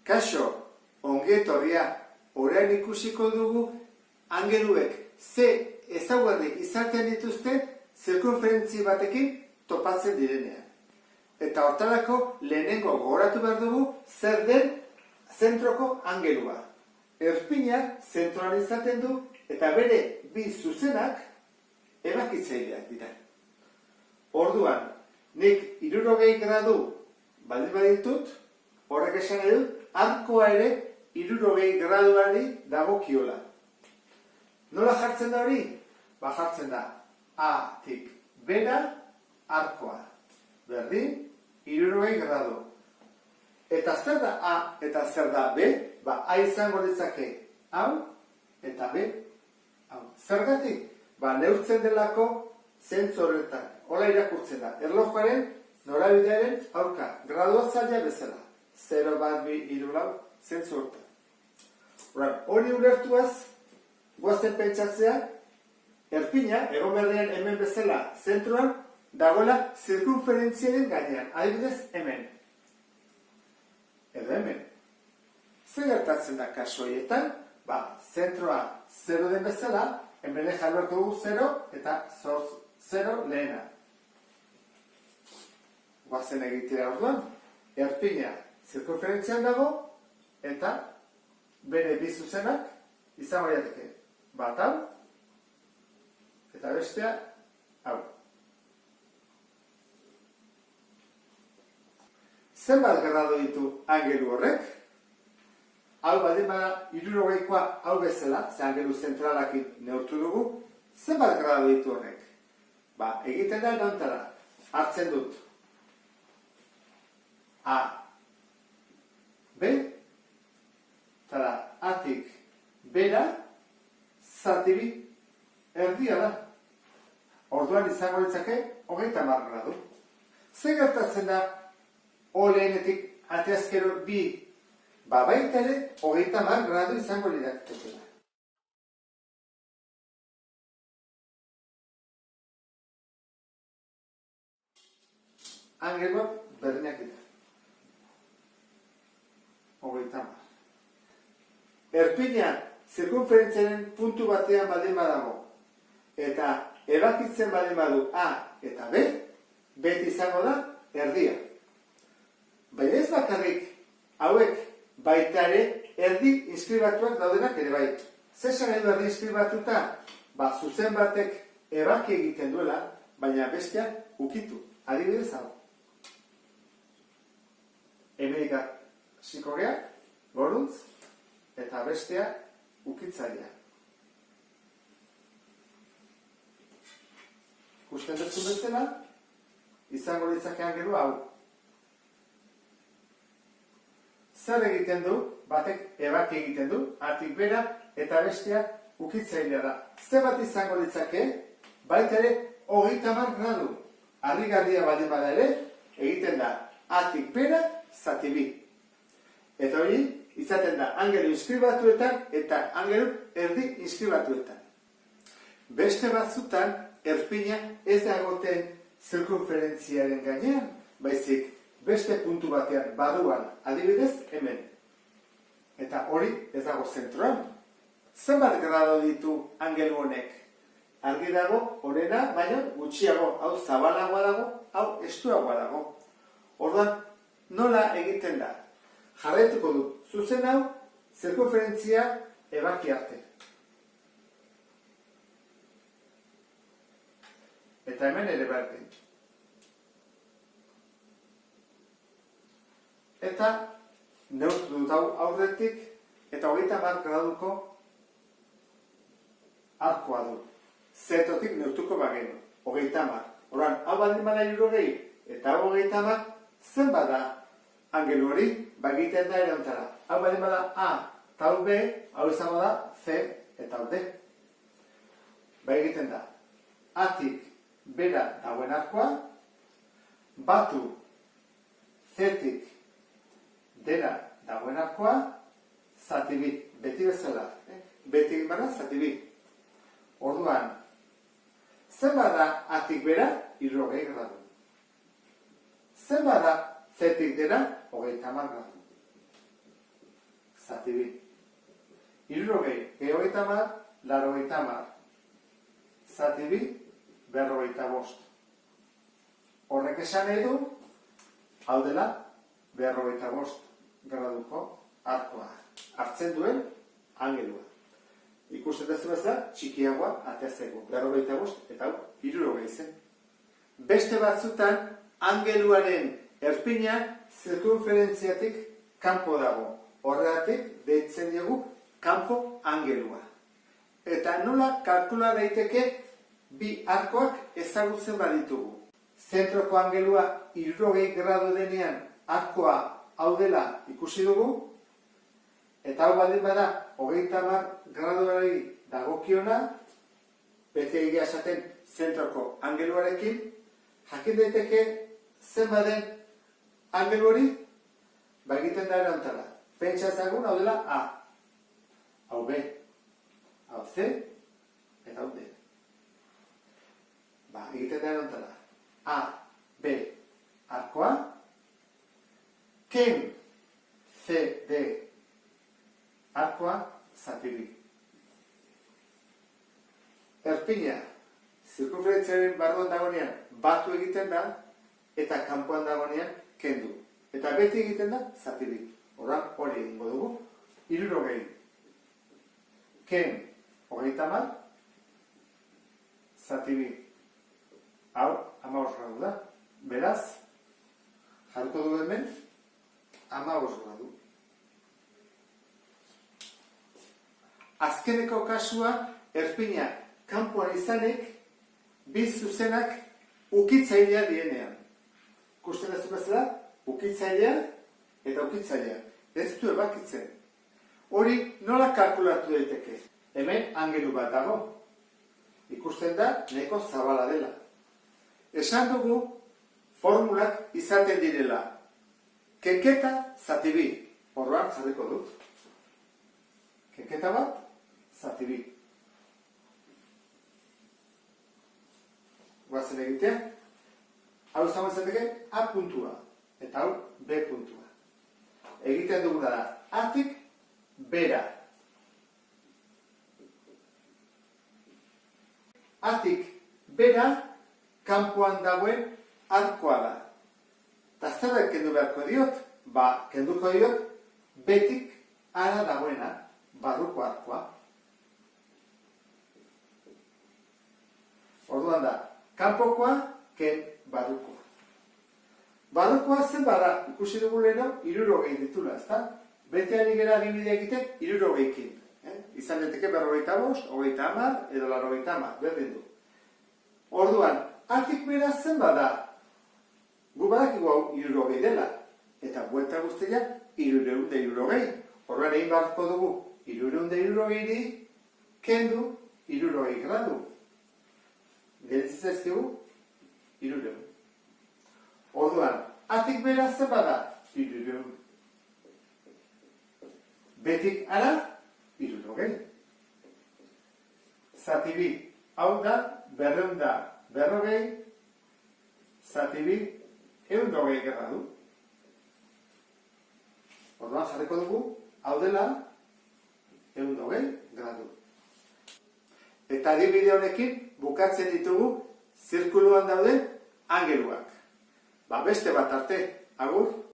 Kaso, ongetorria, orain ikusiko dugu angeluek ze ezaugarri izaten dituzten zirkunferentzi batekin topatzen direnean. Eta hortarako lehenengo gogoratu behar dugu zer den zentroko angelua. Erpina zentroan izaten du eta bere bi zuzenak ebakitzaileak dira. Orduan, nik 60 gradu baldin baditut, horrek esan nahi dut, arkoa ere 60 graduari dagokiola. Nola jartzen da hori? Jartzen da A-tik bera arkoa. Berdin, 60 gradu. Eta zer da A eta zer da B? A izango ditzake hau eta B hau. Zergatik? Neurtzen delako zentzu horretan. Hola irakurtzen da. Erlojuaren norabidearen aurka. Graduatzailea bezala. 0, 1, 2, 3, 4, zentzu horretan. Hori ulertuaz, guazen pentsatzea, erpina, egon berdean hemen bezala zentroan, dagoela zirkunferentziaren gainean. Adibidez, hemen. Edo hemen. Zer gertatzen da kasu horietan? Zentroa 0 den bezala, hemen jarriko dugu 0 eta 0 lehena. Guazen egitea orduan, erpina zirkunferentzian dago eta bere bi zuzenak izango jateke. Bat hau eta bestea hau. Zenbat gradu ditu angelu horrek? Hau baldin bada 60koa hau bezala, ze angelu zentralakin neurtu dugu, zenbat gradu ditu horrek? Egiten da erontara, hartzen dut A, B, eta da A-tik bera, zati bi, erdia da. Orduan izango ditzake 30 gradu. Zer gertatzen da O lehenetik ateazkero bi? Baita ere 30 gradu izango lirateke. Angeluak berdinak dira. 30. Erpina zirkunferentziaren puntu batean baldin badago eta ebakitzen baldin badu A eta B, beti izango da erdia. Baina ez bakarrik hauek baita ere erdi inskribatuak daudenak ere bai. Zesan edo erdi inskribatuta? Zuzen batek ebaki egiten duela, baina bestea ukitu. Adibidez hau. Hemenika sikorea, goruntz, eta bestea ukitzailea. Ikusten duzu bezala, izango ditzake angelu hau. Zer egiten du? Batek ebaki egiten du, A-tik bera, eta bestea ukitzailea da. Zer bat izango ditzake? Baita ere 30 gradu. Harrigarria baldin bada ere, egiten da A-tik bera, zati bi. Eta hori, izaten da angelu inskribatuetan eta angelu erdi inskribatuetan. Beste batzutan, erpina ez da egoten zirkunferentziaren gainean, baizik beste puntu batean baduan, adibidez hemen. Eta hori ez dago zentroan. Zenbat grado ditu angelu honek? Argi dago, horrena, baina gutxiago, hau zabalagoa dago, hau estuagoa dago. Orduan, nola egiten da? Jarraituko du, zuzen hau, zirkunferentzia ebaki arte. Eta hemen ere berdin. Eta neurtu dut hau aurretik, eta 30 graduko arkoa du. Zetotik neurtuko bagenu, 30. Horan, hau baldin bada 60, eta hau 30, zenbat da angelu hori, egiten da erontara. Hau baldin bada A, eta hau B, hau izango da C eta hau D. Egiten da A-tik bera dagoen arkoa, batu C-tik dera dagoen arkoa, zati bi, beti bezala. Beti bada zati bi. Orduan, zenbat da A-tik bera? 60 gradu. Zenbat da C-tik dera? 30 gradu. zati bi. 60 gehi 30, 80. Zati bi, 45. Horrek esan nahi du, hau dela, 45 graduko arkoa. Hartzen duen angelua. Ikusten duzu bezala, txikiagoa ateazeko. 45 eta hau, 60 zen. Beste batzutan, angeluaren erpina zirkunferentziatik kanpo dago. Horregatik, deitzen dugu, kanpo angelua. Eta nola kalkula daiteke bi arkoak ezagutzen baditugu. Zentroko angelua 60 gradu denean arkoa hau dela ikusi dugu, eta hau baldin bada 30 graduari dagokiona, bete egia esaten zentroko angeluarekin, jakin daiteke zenbaden angelu hori, egiten da erontara. Pentsa ezagun hau dela A, hau B, hau C, eta hau D. Egiten da erontara. A, B, arkoa, ken, C, D, arkoa, zati bi. Erpina, zirkunferentziaren barruan dagoenean batu egiten da, eta kanpoan dagoenean kendu. Eta beti egiten da, zati bi. Hori egingo dugu, 60. Ken, 30, zati bi. Hau, 15 gradu da. Beraz, jarriko dugu hemen, 15 gradu. Azkeneko kasua, erpina kanpoan izanek, bi zuzenak ukitzailea dienean. Ikusten ez bezala, ukitzailea eta ukitzailea. Ez du ebakitzen. Hori nola kalkulatu daiteke? Hemen angelu bat dago. Ikusten da, nahiko zabala dela. Esan dugu, formulak izaten direla. Kenketa zati bi. Horroan jarriko dut. Kenketa bat, zati bi. Guazen egitea. Hau izango izateke A puntua. Eta hau B puntua. Egiten duguna da A-tik bera. A-tik bera kanpoan dagoen arkoa da. Eta zerbait kendu beharko diot? Kenduko diot betik ara dagoena, barruko arkoa. Orduan da, kanpokoa, ken barrukoa. Barrukoa zen bada, ikusi dugu leheno, 60 ditula, ezta? Bete ari gera bibidea egiten, 60ekin. Izan daiteke 45, 30, edo 80, berdin du. Orduan, atik bera zen bada, gu badakigu hau 60 dela, eta buelta guztia 360. Horren egin beharko dugu 360-ri kendu 60 gradu. Geritzen zaizkigu 300. Orduan, atik bera zen bada 300. Betik ara 360. Zati bi, hau da 240, zati bi 120 gradu. Orduan jarriko dugu, hau dela 120 gradu. Eta adibide honekin bukatzen ditugu zirkuluan dauden angeluak. Beste bat arte, agur!